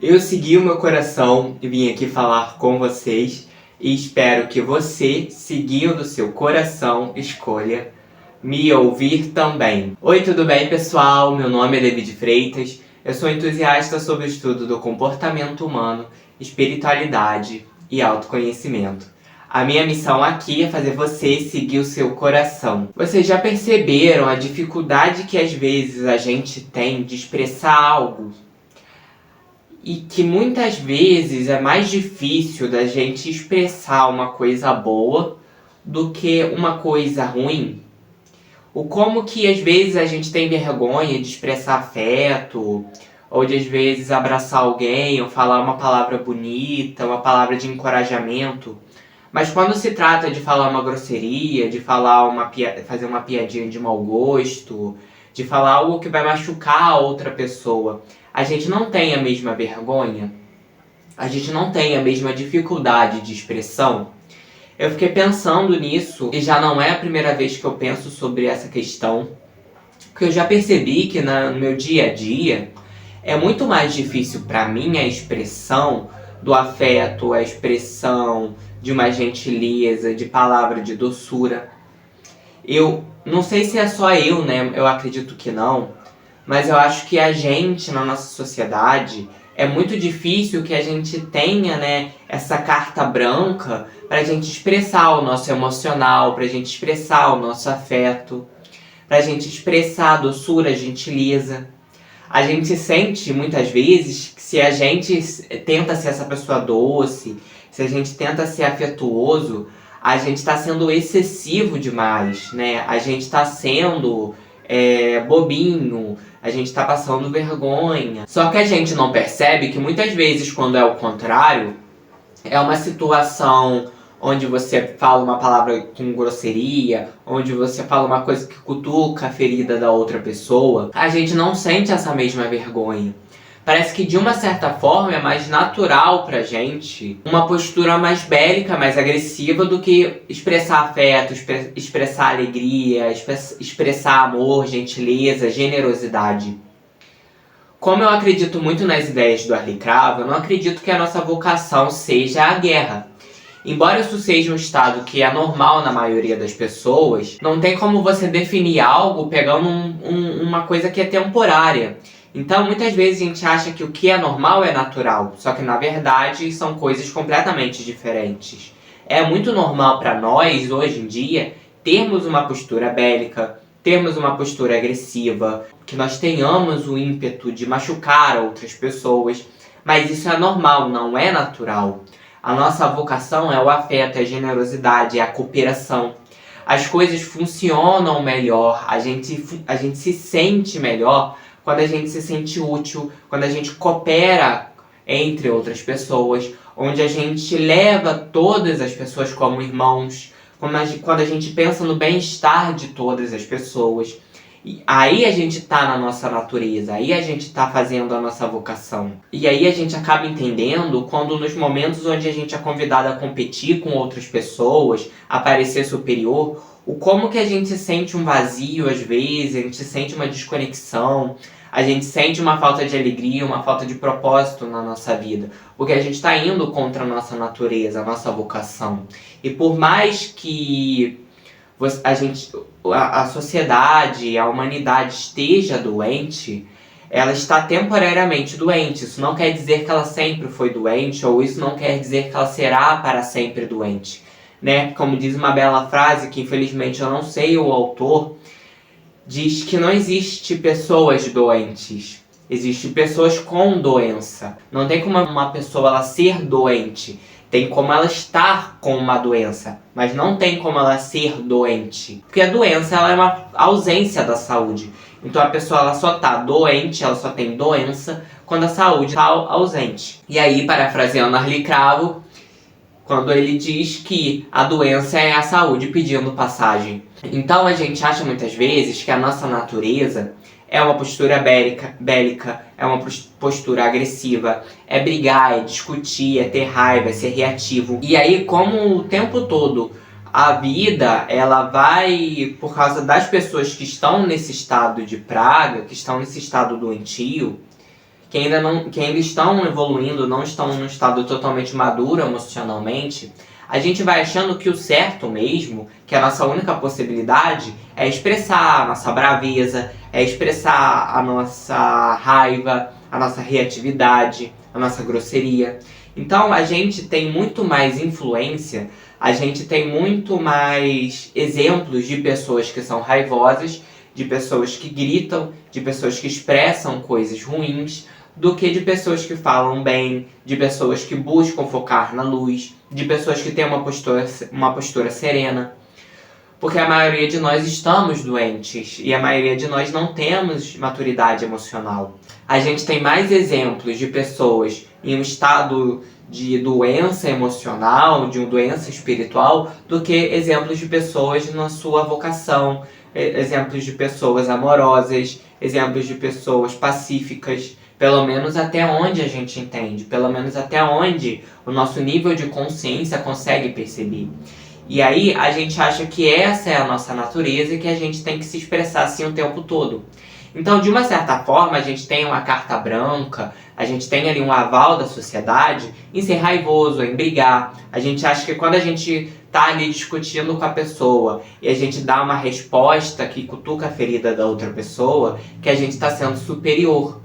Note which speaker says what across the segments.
Speaker 1: Eu segui o meu coração e vim aqui falar com vocês e espero que você, seguindo o seu coração, escolha me ouvir também. Oi, tudo bem, pessoal? Meu nome é David Freitas. Eu sou entusiasta sobre o estudo do comportamento humano, espiritualidade e autoconhecimento. A minha missão aqui é fazer você seguir o seu coração. Vocês já perceberam a dificuldade que às vezes a gente tem de expressar algo? E que muitas vezes é mais difícil da gente expressar uma coisa boa do que uma coisa ruim? O como que às vezes a gente tem vergonha de expressar afeto, ou de às vezes abraçar alguém, ou falar uma palavra bonita, uma palavra de encorajamento. Mas quando se trata de falar uma grosseria, de falar fazer uma piadinha de mau gosto, de falar algo que vai machucar a outra pessoa, a gente não tem a mesma vergonha? A gente não tem a mesma dificuldade de expressão? Eu fiquei pensando nisso e já não é a primeira vez que eu penso sobre essa questão, porque eu já percebi que no meu dia a dia é muito mais difícil para mim a expressão do afeto, a expressão de uma gentileza, de palavra de doçura. Eu não sei se é só eu, né? Eu acredito que não, mas eu acho que a gente, na nossa sociedade, é muito difícil que a gente tenha, né, essa carta branca pra gente expressar o nosso emocional, pra gente expressar o nosso afeto, pra gente expressar a doçura, a gentileza. A gente sente muitas vezes que se a gente tenta ser essa pessoa doce, se a gente tenta ser afetuoso, a gente está sendo excessivo demais, né? A gente está sendo bobinho, a gente está passando vergonha. Só que a gente não percebe que muitas vezes, quando é o contrário, é uma situação onde você fala uma palavra com grosseria, onde você fala uma coisa que cutuca a ferida da outra pessoa, a gente não sente essa mesma vergonha. Parece que de uma certa forma é mais natural pra gente uma postura mais bélica, mais agressiva do que expressar afeto, expressar alegria, expressar amor, gentileza, generosidade. Como eu acredito muito nas ideias do Arlie Cravo, eu não acredito que a nossa vocação seja a guerra. Embora isso seja um estado que é normal na maioria das pessoas, não tem como você definir algo pegando uma coisa que é temporária. Então, muitas vezes a gente acha que o que é normal é natural, só que na verdade são coisas completamente diferentes. É muito normal para nós, hoje em dia, termos uma postura bélica, termos uma postura agressiva, que nós tenhamos o ímpeto de machucar outras pessoas, mas isso é normal, não é natural. A nossa vocação é o afeto, é a generosidade, é a cooperação. As coisas funcionam melhor, a gente se sente melhor quando a gente se sente útil, quando a gente coopera entre outras pessoas, onde a gente leva todas as pessoas como irmãos, quando a gente pensa no bem-estar de todas as pessoas. E aí a gente tá na nossa natureza, aí a gente tá fazendo a nossa vocação. E aí a gente acaba entendendo quando nos momentos onde a gente é convidado a competir com outras pessoas, a parecer superior, o como que a gente sente um vazio às vezes, a gente sente uma desconexão, a gente sente uma falta de alegria, uma falta de propósito na nossa vida, porque a gente está indo contra a nossa natureza, a nossa vocação. E por mais que a sociedade, a humanidade esteja doente, ela está temporariamente doente. Isso não quer dizer que ela sempre foi doente, ou isso não quer dizer que ela será para sempre doente, né? Como diz uma bela frase, que infelizmente eu não sei o autor, diz que não existe pessoas doentes, existe pessoas com doença. Não tem como uma pessoa ela ser doente, tem como ela estar com uma doença, mas não tem como ela ser doente. Porque a doença ela é uma ausência da saúde. Então a pessoa ela só está doente, ela só tem doença quando a saúde está ausente. E aí, parafraseando Arlie Cravo, quando ele diz que a doença é a saúde pedindo passagem. Então a gente acha muitas vezes que a nossa natureza é uma postura bélica, é uma postura agressiva, é brigar, é discutir, é ter raiva, é ser reativo. E aí, como o tempo todo a vida, ela vai, por causa das pessoas que estão nesse estado de praga, que estão nesse estado doentio, que ainda estão evoluindo, não estão num estado totalmente maduro emocionalmente, a gente vai achando que o certo mesmo, que a nossa única possibilidade, é expressar a nossa braveza, é expressar a nossa raiva, a nossa reatividade, a nossa grosseria. Então a gente tem muito mais influência, a gente tem muito mais exemplos de pessoas que são raivosas, de pessoas que gritam, de pessoas que expressam coisas ruins, do que de pessoas que falam bem, de pessoas que buscam focar na luz, de pessoas que têm uma postura serena. Porque a maioria de nós estamos doentes e a maioria de nós não temos maturidade emocional. A gente tem mais exemplos de pessoas em um estado de doença emocional, de uma doença espiritual, do que exemplos de pessoas na sua vocação, exemplos de pessoas amorosas, exemplos de pessoas pacíficas, pelo menos até onde a gente entende, pelo menos até onde o nosso nível de consciência consegue perceber. E aí a gente acha que essa é a nossa natureza e que a gente tem que se expressar assim o tempo todo. Então, de uma certa forma, a gente tem uma carta branca, a gente tem ali um aval da sociedade em ser raivoso, em brigar. A gente acha que quando a gente tá ali discutindo com a pessoa e a gente dá uma resposta que cutuca a ferida da outra pessoa, que a gente está sendo superior.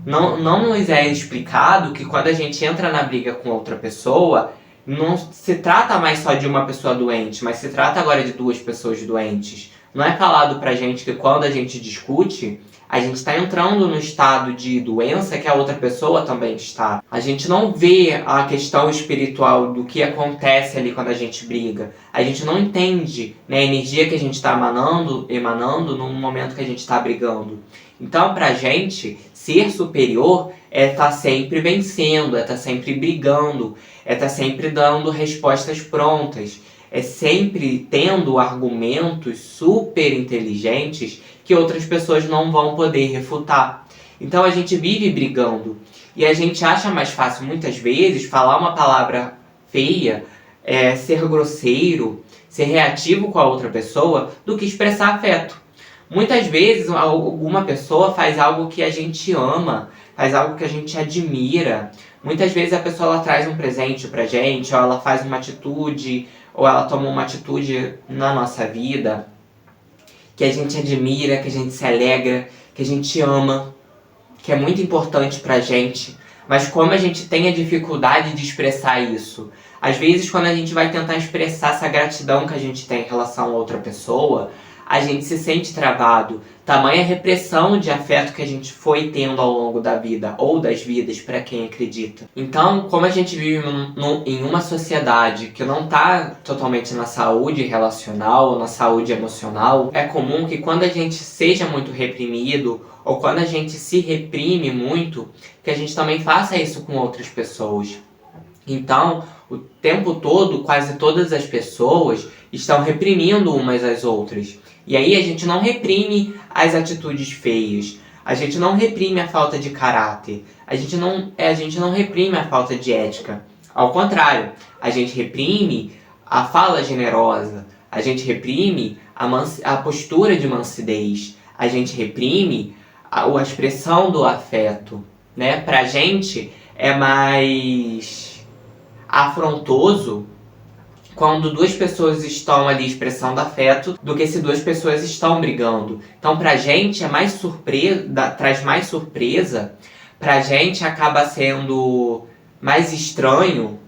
Speaker 1: Não nos é explicado que quando a gente entra na briga com outra pessoa, não se trata mais só de uma pessoa doente, mas se trata agora de duas pessoas doentes. Não é falado pra gente que quando a gente discute, a gente está entrando no estado de doença que a outra pessoa também está. A gente não vê a questão espiritual do que acontece ali quando a gente briga. A gente não entende, né, a energia que a gente está emanando no momento que a gente está brigando. Então, pra gente, ser superior é estar sempre vencendo, é estar sempre brigando, é estar sempre dando respostas prontas, é sempre tendo argumentos super inteligentes que outras pessoas não vão poder refutar. Então a gente vive brigando e a gente acha mais fácil muitas vezes falar uma palavra feia, ser grosseiro, ser reativo com a outra pessoa do que expressar afeto. Muitas vezes alguma pessoa faz algo que a gente ama, faz algo que a gente admira. Muitas vezes a pessoa ela traz um presente pra gente, ou ela faz uma atitude, ou ela toma uma atitude na nossa vida que a gente admira, que a gente se alegra, que a gente ama, que é muito importante pra gente. Mas como a gente tem a dificuldade de expressar isso? Às vezes quando a gente vai tentar expressar essa gratidão que a gente tem em relação a outra pessoa, a gente se sente travado. Tamanha repressão de afeto que a gente foi tendo ao longo da vida, ou das vidas, para quem acredita. Então, como a gente vive em uma sociedade que não está totalmente na saúde relacional, ou na saúde emocional, é comum que quando a gente seja muito reprimido, ou quando a gente se reprime muito, que a gente também faça isso com outras pessoas. Então, o tempo todo, quase todas as pessoas estão reprimindo umas às outras. E aí a gente não reprime as atitudes feias, a gente não reprime a falta de caráter, a gente não reprime a falta de ética. Ao contrário, a gente reprime a fala generosa, a gente reprime a postura de mansidez, a gente reprime a expressão do afeto, né? Pra gente é mais afrontoso quando duas pessoas estão ali expressando afeto do que se duas pessoas estão brigando. Então pra gente é mais surpresa, traz mais surpresa, pra gente acaba sendo mais estranho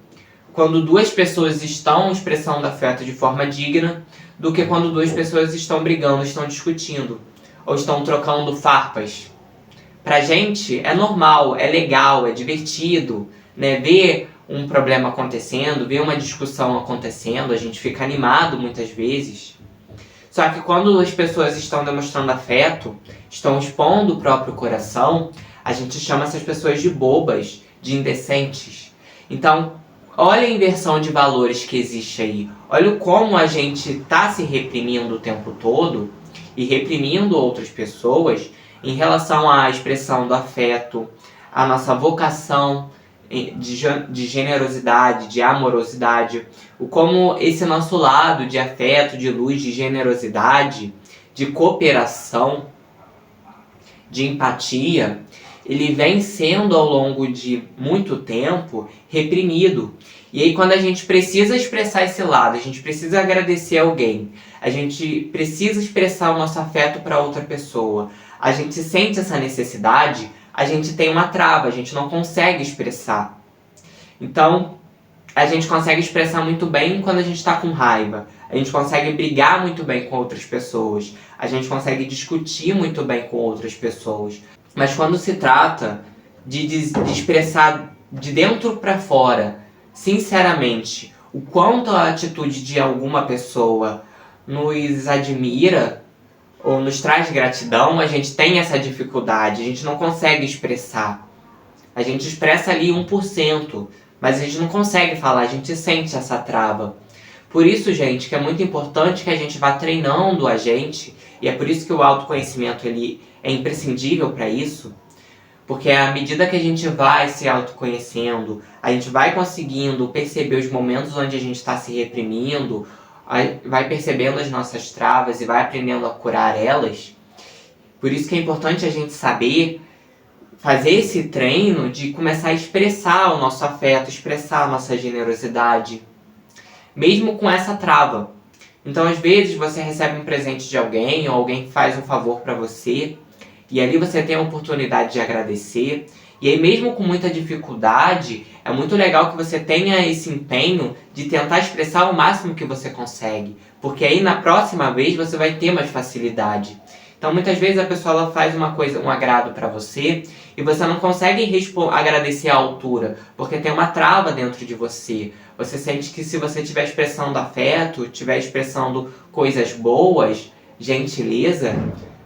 Speaker 1: quando duas pessoas estão expressando afeto de forma digna do que quando duas pessoas estão brigando, estão discutindo ou estão trocando farpas. Pra gente é normal, é legal, é divertido, né, ver um problema acontecendo, ver uma discussão acontecendo, a gente fica animado muitas vezes. Só que quando as pessoas estão demonstrando afeto, estão expondo o próprio coração, a gente chama essas pessoas de bobas, de indecentes. Então, olha a inversão de valores que existe aí. Olha como a gente está se reprimindo o tempo todo e reprimindo outras pessoas em relação à expressão do afeto, à nossa vocação de generosidade, de amorosidade, o como esse nosso lado de afeto, de luz, de generosidade, de cooperação, de empatia, ele vem sendo ao longo de muito tempo reprimido. E aí quando a gente precisa expressar esse lado, a gente precisa agradecer alguém, a gente precisa expressar o nosso afeto para outra pessoa, a gente sente essa necessidade, a gente tem uma trava, a gente não consegue expressar. Então, a gente consegue expressar muito bem quando a gente está com raiva, a gente consegue brigar muito bem com outras pessoas, a gente consegue discutir muito bem com outras pessoas. Mas quando se trata de expressar de dentro para fora, sinceramente, o quanto a atitude de alguma pessoa nos admira ou nos traz gratidão, a gente tem essa dificuldade, a gente não consegue expressar. A gente expressa ali 1%, mas a gente não consegue falar, a gente sente essa trava. Por isso, gente, que é muito importante que a gente vá treinando a gente, e é por isso que o autoconhecimento ele é imprescindível para isso, porque à medida que a gente vai se autoconhecendo, a gente vai conseguindo perceber os momentos onde a gente está se reprimindo, vai percebendo as nossas travas e vai aprendendo a curar elas. Por isso que é importante a gente saber fazer esse treino de começar a expressar o nosso afeto, expressar a nossa generosidade, mesmo com essa trava. Então, às vezes, você recebe um presente de alguém, ou alguém faz um favor para você, e ali você tem a oportunidade de agradecer. E aí, mesmo com muita dificuldade, é muito legal que você tenha esse empenho de tentar expressar o máximo que você consegue. Porque aí, na próxima vez, você vai ter mais facilidade. Então, muitas vezes, a pessoa ela faz uma coisa, um agrado para você, e você não consegue agradecer à altura, porque tem uma trava dentro de você. Você sente que se você estiver expressando afeto, estiver expressando coisas boas, gentileza,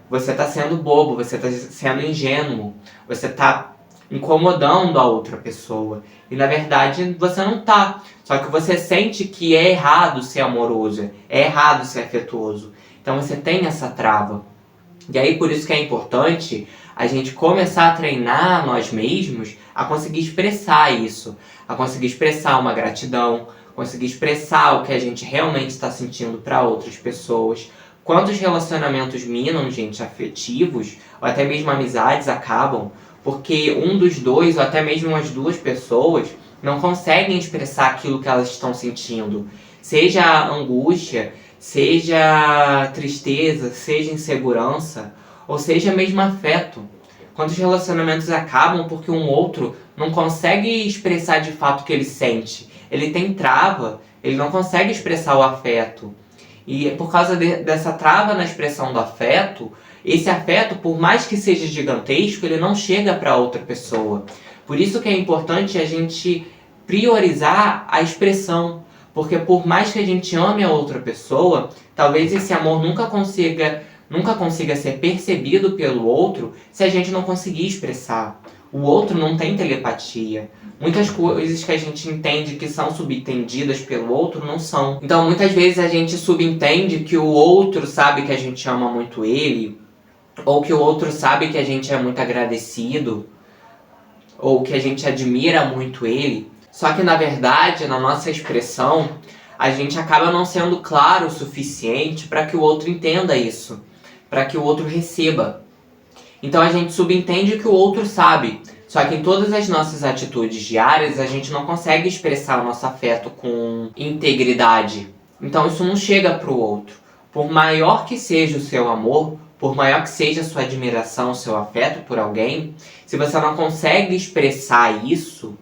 Speaker 1: você está sendo bobo, você está sendo ingênuo, você está incomodando a outra pessoa. E na verdade você não está. Só que você sente que é errado ser amoroso, é errado ser afetuoso. Então você tem essa trava. E aí por isso que é importante a gente começar a treinar nós mesmos a conseguir expressar isso, a conseguir expressar uma gratidão, conseguir expressar o que a gente realmente está sentindo para outras pessoas. Quantos relacionamentos minam, gente, afetivos, ou até mesmo amizades acabam, porque um dos dois, ou até mesmo as duas pessoas, não conseguem expressar aquilo que elas estão sentindo. Seja angústia, seja tristeza, seja insegurança, ou seja mesmo afeto. Quantos relacionamentos acabam porque um outro não consegue expressar de fato o que ele sente. Ele tem trava, ele não consegue expressar o afeto. E por causa dessa trava na expressão do afeto, esse afeto, por mais que seja gigantesco, ele não chega para outra pessoa. Por isso que é importante a gente priorizar a expressão. Porque por mais que a gente ame a outra pessoa, talvez esse amor nunca consiga ser percebido pelo outro se a gente não conseguir expressar. O outro não tem telepatia. Muitas coisas que a gente entende que são subentendidas pelo outro não são. Então muitas vezes a gente subentende que o outro sabe que a gente ama muito ele, ou que o outro sabe que a gente é muito agradecido, ou que a gente admira muito ele. Só que na verdade, na nossa expressão, a gente acaba não sendo claro o suficiente para que o outro entenda isso, para que o outro receba. Então a gente subentende que o outro sabe, só que em todas as nossas atitudes diárias a gente não consegue expressar o nosso afeto com integridade. Então isso não chega para o outro. Por maior que seja o seu amor, por maior que seja a sua admiração, o seu afeto por alguém, se você não consegue expressar isso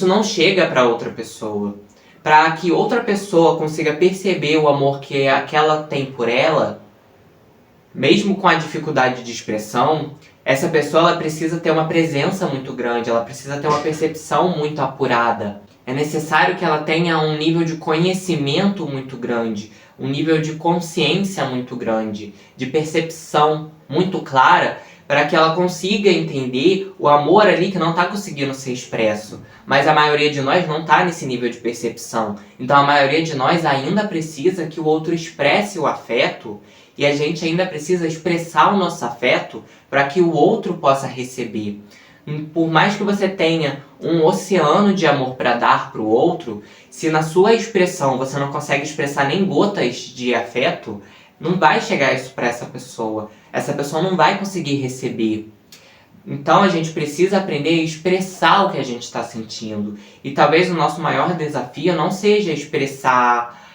Speaker 1: não chega para outra pessoa. Para que outra pessoa consiga perceber o amor que aquela tem por ela, mesmo com a dificuldade de expressão, essa pessoa ela precisa ter uma presença muito grande, ela precisa ter uma percepção muito apurada. É necessário que ela tenha um nível de conhecimento muito grande, um nível de consciência muito grande, de percepção muito clara, para que ela consiga entender o amor ali que não está conseguindo ser expresso. Mas a maioria de nós não está nesse nível de percepção. Então a maioria de nós ainda precisa que o outro expresse o afeto, e a gente ainda precisa expressar o nosso afeto para que o outro possa receber. Por mais que você tenha um oceano de amor para dar para o outro, se na sua expressão você não consegue expressar nem gotas de afeto, não vai chegar isso para essa pessoa. Essa pessoa não vai conseguir receber. Então a gente precisa aprender a expressar o que a gente está sentindo. E talvez o nosso maior desafio não seja expressar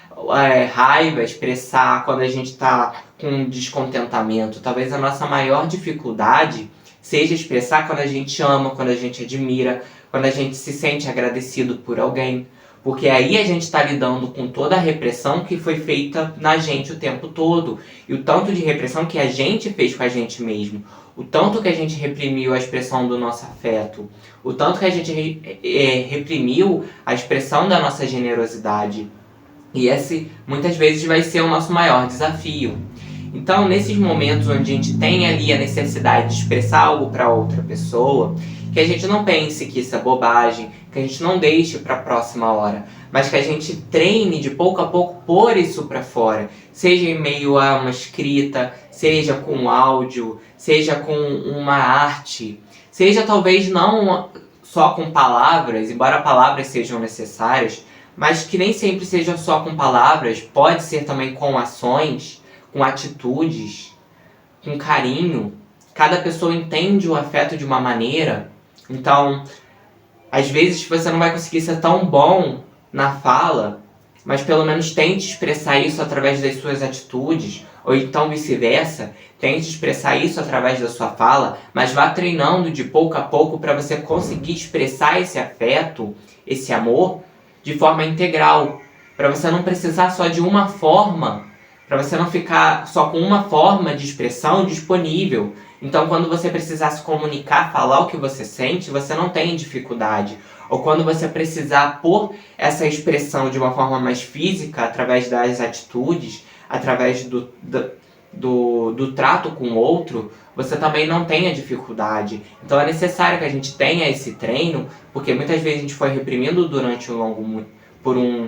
Speaker 1: raiva, expressar quando a gente está com descontentamento. Talvez a nossa maior dificuldade seja expressar quando a gente ama, quando a gente admira, quando a gente se sente agradecido por alguém. Porque aí a gente está lidando com toda a repressão que foi feita na gente o tempo todo. E o tanto de repressão que a gente fez com a gente mesmo. O tanto que a gente reprimiu a expressão do nosso afeto. O tanto que a gente reprimiu a expressão da nossa generosidade. E esse muitas vezes vai ser o nosso maior desafio. Então, nesses momentos onde a gente tem ali a necessidade de expressar algo para outra pessoa, que a gente não pense que isso é bobagem, que a gente não deixe para a próxima hora, mas que a gente treine de pouco a pouco pôr isso para fora, seja em meio a uma escrita, seja com áudio, seja com uma arte, seja talvez não só com palavras, embora palavras sejam necessárias, mas que nem sempre seja só com palavras, pode ser também com ações, com atitudes, com carinho. Cada pessoa entende o afeto de uma maneira, então, às vezes você não vai conseguir ser tão bom na fala, mas pelo menos tente expressar isso através das suas atitudes, ou então vice-versa, tente expressar isso através da sua fala, mas vá treinando de pouco a pouco para você conseguir expressar esse afeto, esse amor, de forma integral, para você não precisar só de uma forma, para você não ficar só com uma forma de expressão disponível. Então, quando você precisar se comunicar, falar o que você sente, você não tem dificuldade. Ou quando você precisar pôr essa expressão de uma forma mais física, através das atitudes, através do trato com o outro, você também não tenha dificuldade. Então é necessário que a gente tenha esse treino, porque muitas vezes a gente foi reprimindo por um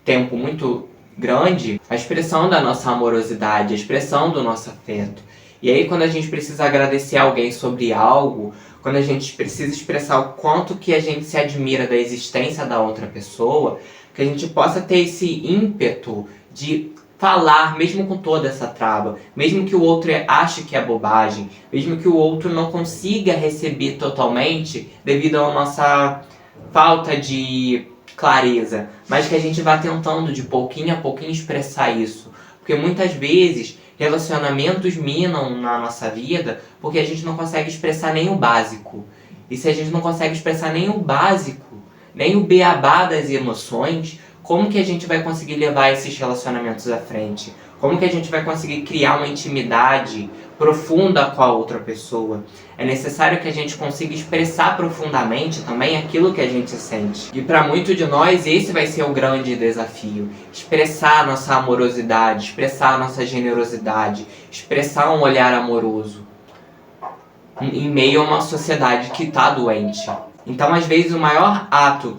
Speaker 1: tempo muito grande, a expressão da nossa amorosidade, a expressão do nosso afeto. E aí quando a gente precisa agradecer alguém sobre algo, quando a gente precisa expressar o quanto que a gente se admira da existência da outra pessoa, que a gente possa ter esse ímpeto de falar, mesmo com toda essa trava, mesmo que o outro ache que é bobagem, mesmo que o outro não consiga receber totalmente devido à nossa falta de clareza, mas que a gente vá tentando de pouquinho a pouquinho expressar isso. Porque muitas vezes relacionamentos minam na nossa vida porque a gente não consegue expressar nem o básico. E se a gente não consegue expressar nem o básico, nem o beabá das emoções, como que a gente vai conseguir levar esses relacionamentos à frente? Como que a gente vai conseguir criar uma intimidade profunda com a outra pessoa? É necessário que a gente consiga expressar profundamente também aquilo que a gente sente. E para muitos de nós, esse vai ser o grande desafio. Expressar a nossa amorosidade, expressar a nossa generosidade, expressar um olhar amoroso em meio a uma sociedade que está doente. Então, às vezes, o maior ato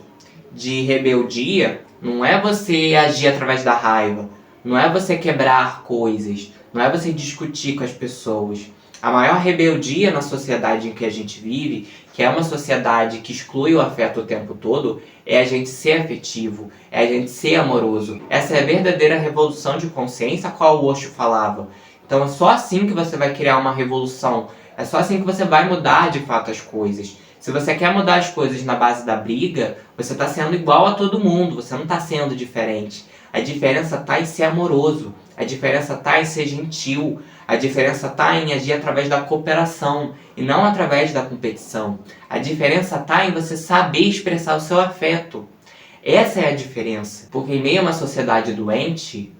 Speaker 1: de rebeldia não é você agir através da raiva, não é você quebrar coisas, não é você discutir com as pessoas. A maior rebeldia na sociedade em que a gente vive, que é uma sociedade que exclui o afeto o tempo todo, é a gente ser afetivo, é a gente ser amoroso. Essa é a verdadeira revolução de consciência a qual o Osho falava. Então é só assim que você vai criar uma revolução, é só assim que você vai mudar de fato as coisas. Se você quer mudar as coisas na base da briga, você está sendo igual a todo mundo, você não está sendo diferente. A diferença está em ser amoroso, a diferença está em ser gentil, a diferença está em agir através da cooperação e não através da competição. A diferença está em você saber expressar o seu afeto. Essa é a diferença, porque em meio a uma sociedade doente,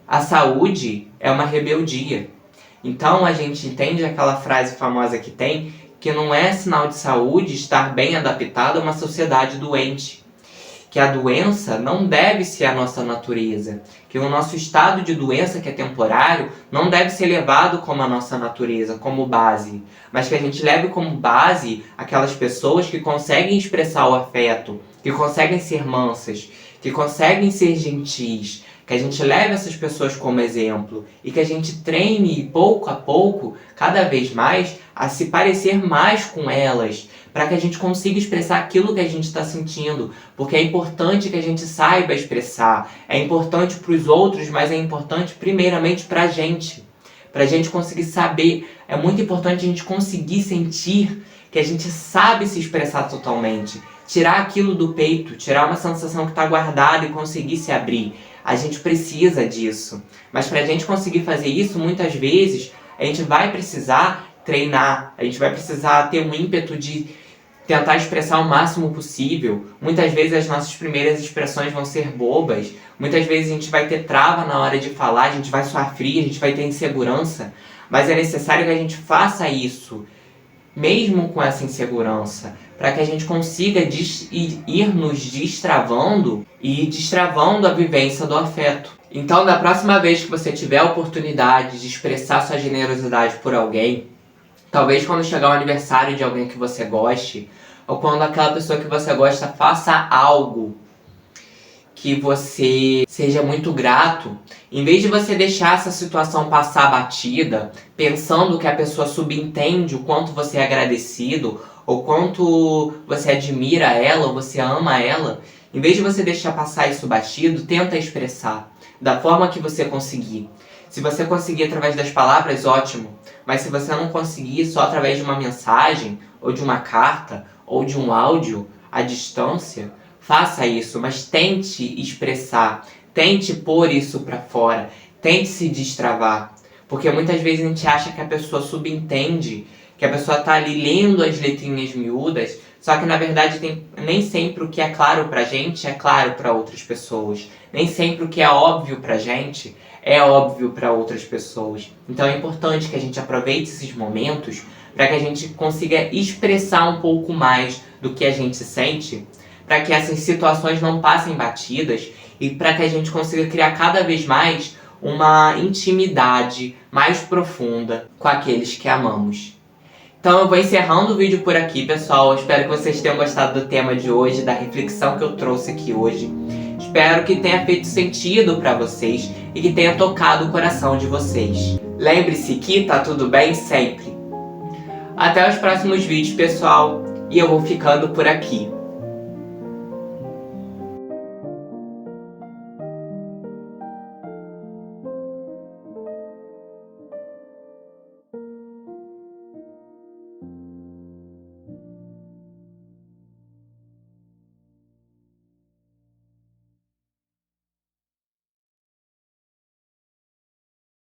Speaker 1: a saúde é uma rebeldia. Então a gente entende aquela frase famosa que tem, que não é sinal de saúde estar bem adaptado a uma sociedade doente. Que a doença não deve ser a nossa natureza. Que o nosso estado de doença, que é temporário, não deve ser levado como a nossa natureza, como base. Mas que a gente leve como base aquelas pessoas que conseguem expressar o afeto, que conseguem ser mansas, que conseguem ser gentis. Que a gente leve essas pessoas como exemplo e que a gente treine pouco a pouco, cada vez mais, a se parecer mais com elas, para que a gente consiga expressar aquilo que a gente está sentindo, porque é importante que a gente saiba expressar, é importante para os outros, mas é importante primeiramente para a gente, Pra gente conseguir saber, é muito importante a gente conseguir sentir que a gente sabe se expressar totalmente. Tirar aquilo do peito, tirar uma sensação que está guardada e conseguir se abrir. A gente precisa disso. Mas pra gente conseguir fazer isso, muitas vezes, a gente vai precisar treinar. A gente vai precisar ter um ímpeto de tentar expressar o máximo possível. Muitas vezes as nossas primeiras expressões vão ser bobas. Muitas vezes a gente vai ter trava na hora de falar, a gente vai suar frio, a gente vai ter insegurança. Mas é necessário que a gente faça isso, mesmo com essa insegurança, para que a gente consiga ir nos destravando e destravando a vivência do afeto. Então, da próxima vez que você tiver a oportunidade de expressar sua generosidade por alguém, talvez quando chegar o aniversário de alguém que você goste, ou quando aquela pessoa que você gosta faça algo que você seja muito grato, em vez de você deixar essa situação passar batida, pensando que a pessoa subentende o quanto você é agradecido, ou quanto você admira ela, ou você ama ela, em vez de você deixar passar isso batido, tenta expressar da forma que você conseguir. Se você conseguir através das palavras, ótimo. Mas se você não conseguir só através de uma mensagem, ou de uma carta, ou de um áudio à distância, faça isso, mas tente expressar, tente pôr isso pra fora, tente se destravar. Porque muitas vezes a gente acha que a pessoa subentende, que a pessoa tá ali lendo as letrinhas miúdas, só que na verdade nem sempre o que é claro pra gente é claro pra outras pessoas. Nem sempre o que é óbvio pra gente é óbvio para outras pessoas. Então é importante que a gente aproveite esses momentos para que a gente consiga expressar um pouco mais do que a gente sente, para que essas situações não passem batidas e para que a gente consiga criar cada vez mais uma intimidade mais profunda com aqueles que amamos. Então eu vou encerrando o vídeo por aqui, pessoal. Eu espero que vocês tenham gostado do tema de hoje, da reflexão que eu trouxe aqui hoje. Espero que tenha feito sentido para vocês e que tenha tocado o coração de vocês. Lembre-se que tá tudo bem sempre. Até os próximos vídeos, pessoal, e eu vou ficando por aqui.